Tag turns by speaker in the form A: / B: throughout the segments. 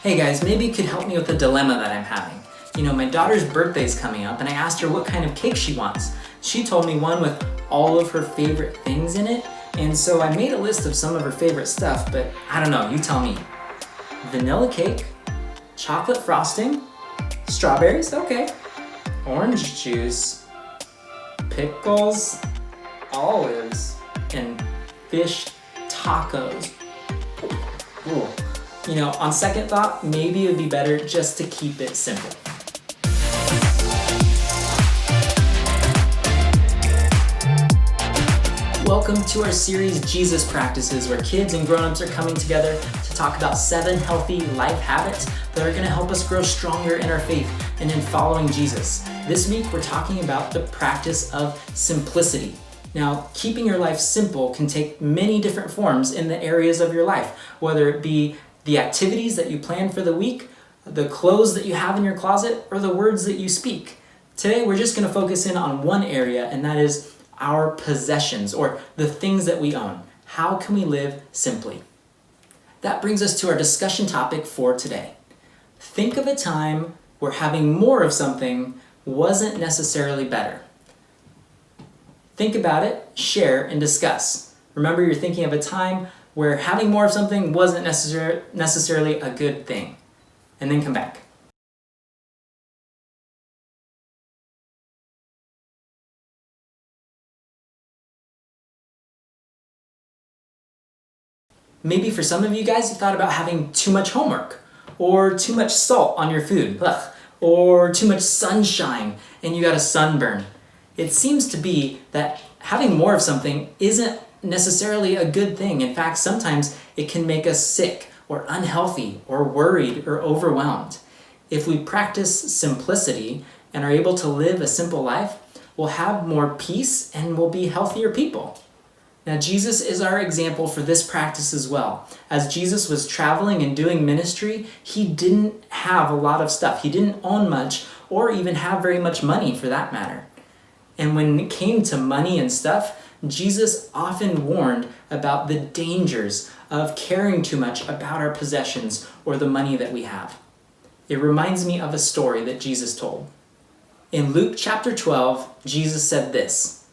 A: Hey guys, maybe you could help me with the dilemma that I'm having. You know, my daughter's birthday's coming up and I asked her what kind of cake she wants. She told me one with all of her favorite things in it, and so I made a list of some of her favorite stuff, but I don't know, you tell me. Vanilla cake, chocolate frosting, strawberries, okay, orange juice, pickles, olives, and fish tacos. Ooh. You know, on second thought, maybe it would be better just to keep it simple. Welcome to our series, Jesus Practices, where kids and grown-ups are coming together to talk about 7 healthy life habits that are going to help us grow stronger in our faith and in following Jesus. This week, we're talking about the practice of simplicity. Now, keeping your life simple can take many different forms in the areas of your life, whether it be the activities that you plan for the week, the clothes that you have in your closet, or the words that you speak. Today, we're just going to focus in on one area, and that is our possessions, or the things that we own. How can we live simply? That brings us to our discussion topic for today. Think of a time where having more of something wasn't necessarily better. Think about it, share, and discuss. Remember, you're thinking of a time where having more of something wasn't necessarily a good thing. And then come back. Maybe for some of you guys, you thought about having too much homework, or too much salt on your food, or too much sunshine and you got a sunburn. It seems to be that having more of something isn't necessarily a good thing. In fact, sometimes it can make us sick or unhealthy or worried or overwhelmed. If we practice simplicity and are able to live a simple life, we'll have more peace and we'll be healthier people. Now, Jesus is our example for this practice as well. As Jesus was traveling and doing ministry, he didn't have a lot of stuff. He didn't own much or even have very much money for that matter. And when it came to money and stuff, Jesus often warned about the dangers of caring too much about our possessions or the money that we have. It reminds me of a story that Jesus told. In Luke chapter 12, Jesus said this: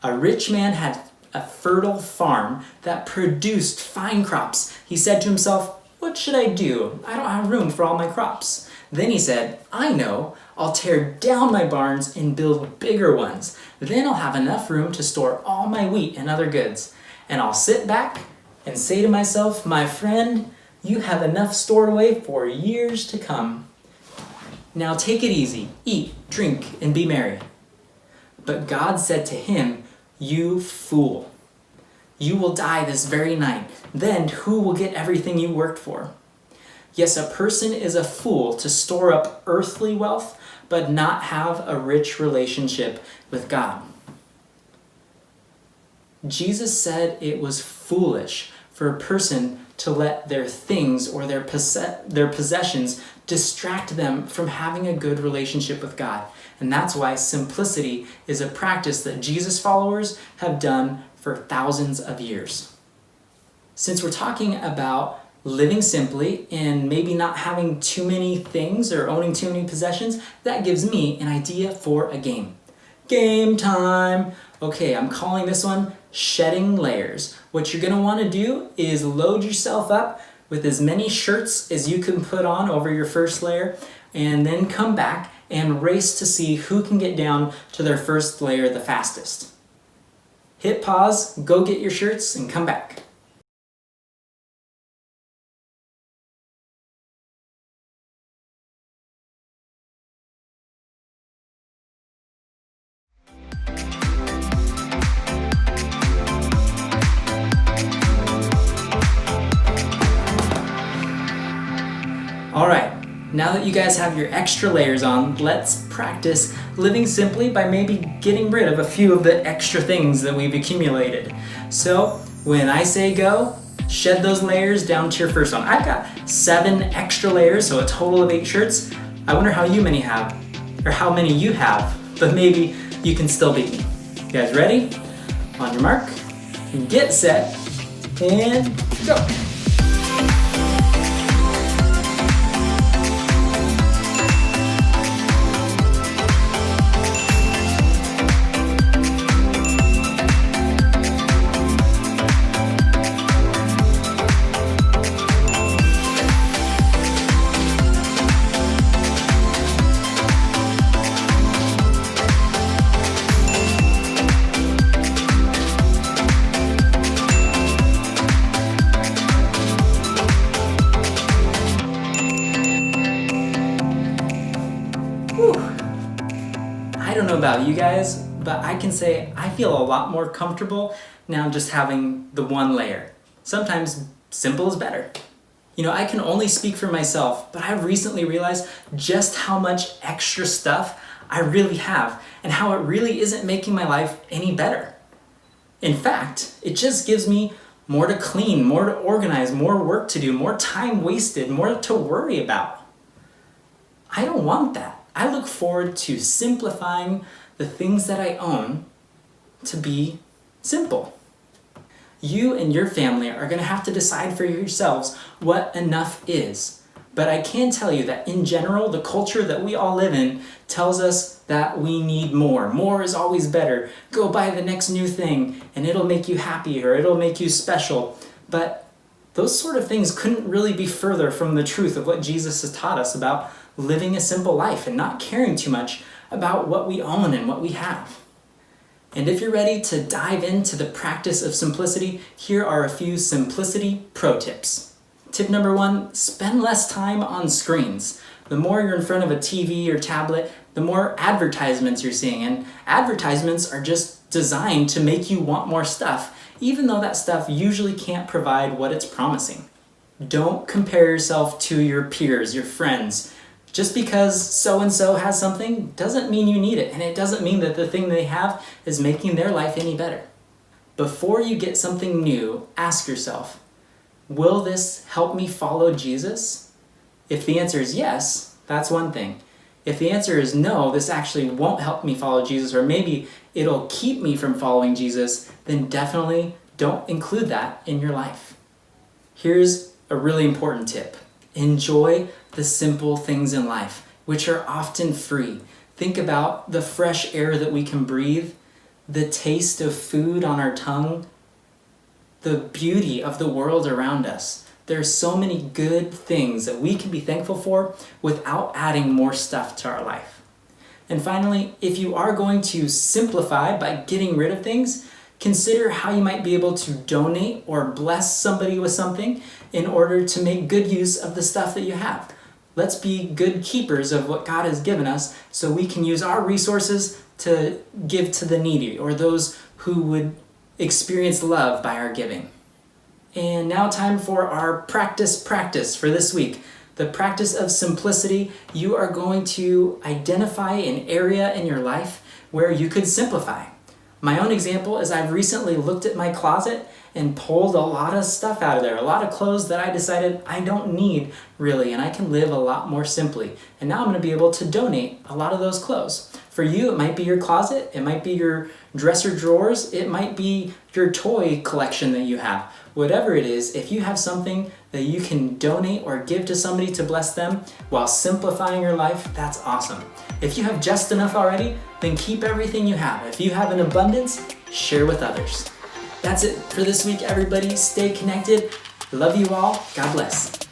A: "A rich man had a fertile farm that produced fine crops. He said to himself, 'What should I do? I don't have room for all my crops.' Then he said, 'I know, I'll tear down my barns and build bigger ones. Then I'll have enough room to store all my wheat and other goods. And I'll sit back and say to myself, my friend, you have enough stored away for years to come. Now take it easy, eat, drink, and be merry.' But God said to him, 'You fool, you will die this very night. Then who will get everything you worked for?' Yes, a person is a fool to store up earthly wealth, but not have a rich relationship with God." Jesus said it was foolish for a person to let their things or their possessions distract them from having a good relationship with God. And that's why simplicity is a practice that Jesus followers have done for thousands of years. Since we're talking about living simply and maybe not having too many things or owning too many possessions, that gives me an idea for a game. Game time! Okay, I'm calling this one Shedding Layers. What you're gonna wanna do is load yourself up with as many shirts as you can put on over your first layer, and then come back and race to see who can get down to their first layer the fastest. Hit pause, go get your shirts, and come back. All right, now that you guys have your extra layers on, let's practice living simply by maybe getting rid of a few of the extra things that we've accumulated. So when I say go, shed those layers down to your first one. I've got 7 extra layers, so a total of 8 shirts. I wonder how many you have, but maybe you can still beat me. You guys ready? On your mark, get set, and go. about you guys, but I can say I feel a lot more comfortable now just having the one layer. Sometimes simple is better. You know, I can only speak for myself, but I've recently realized just how much extra stuff I really have and how it really isn't making my life any better. In fact, it just gives me more to clean, more to organize, more work to do, more time wasted, more to worry about. I don't want that. I look forward to simplifying the things that I own to be simple. You and your family are going to have to decide for yourselves what enough is. But I can tell you that in general, the culture that we all live in tells us that we need more. More is always better. Go buy the next new thing and it'll make you happy or it'll make you special. But those sort of things couldn't really be further from the truth of what Jesus has taught us about living a simple life and not caring too much about what we own and what we have. And if you're ready to dive into the practice of simplicity, here are a few simplicity pro tips. Tip number 1, spend less time on screens. The more you're in front of a TV or tablet, the more advertisements you're seeing. And advertisements are just designed to make you want more stuff, even though that stuff usually can't provide what it's promising. Don't compare yourself to your peers, your friends. Just because so-and-so has something doesn't mean you need it, and it doesn't mean that the thing they have is making their life any better. Before you get something new, ask yourself, will this help me follow Jesus? If the answer is yes, that's one thing. If the answer is no, this actually won't help me follow Jesus, or maybe it'll keep me from following Jesus, then definitely don't include that in your life. Here's a really important tip. Enjoy the simple things in life, which are often free. Think about the fresh air that we can breathe, the taste of food on our tongue, the beauty of the world around us. There's so many good things that we can be thankful for without adding more stuff to our life. And finally, if you are going to simplify by getting rid of things, consider how you might be able to donate or bless somebody with something in order to make good use of the stuff that you have. Let's be good keepers of what God has given us so we can use our resources to give to the needy or those who would experience love by our giving. And now time for our practice for this week. The practice of simplicity. You are going to identify an area in your life where you could simplify. My own example is I've recently looked at my closet and pulled a lot of stuff out of there, a lot of clothes that I decided I don't need really, and I can live a lot more simply. And now I'm going to be able to donate a lot of those clothes. For you, it might be your closet, it might be your dresser drawers, it might be your toy collection that you have. Whatever it is, if you have something that you can donate or give to somebody to bless them while simplifying your life, that's awesome. If you have just enough already, then keep everything you have. If you have an abundance, share with others. That's it for this week, everybody. Stay connected. Love you all. God bless.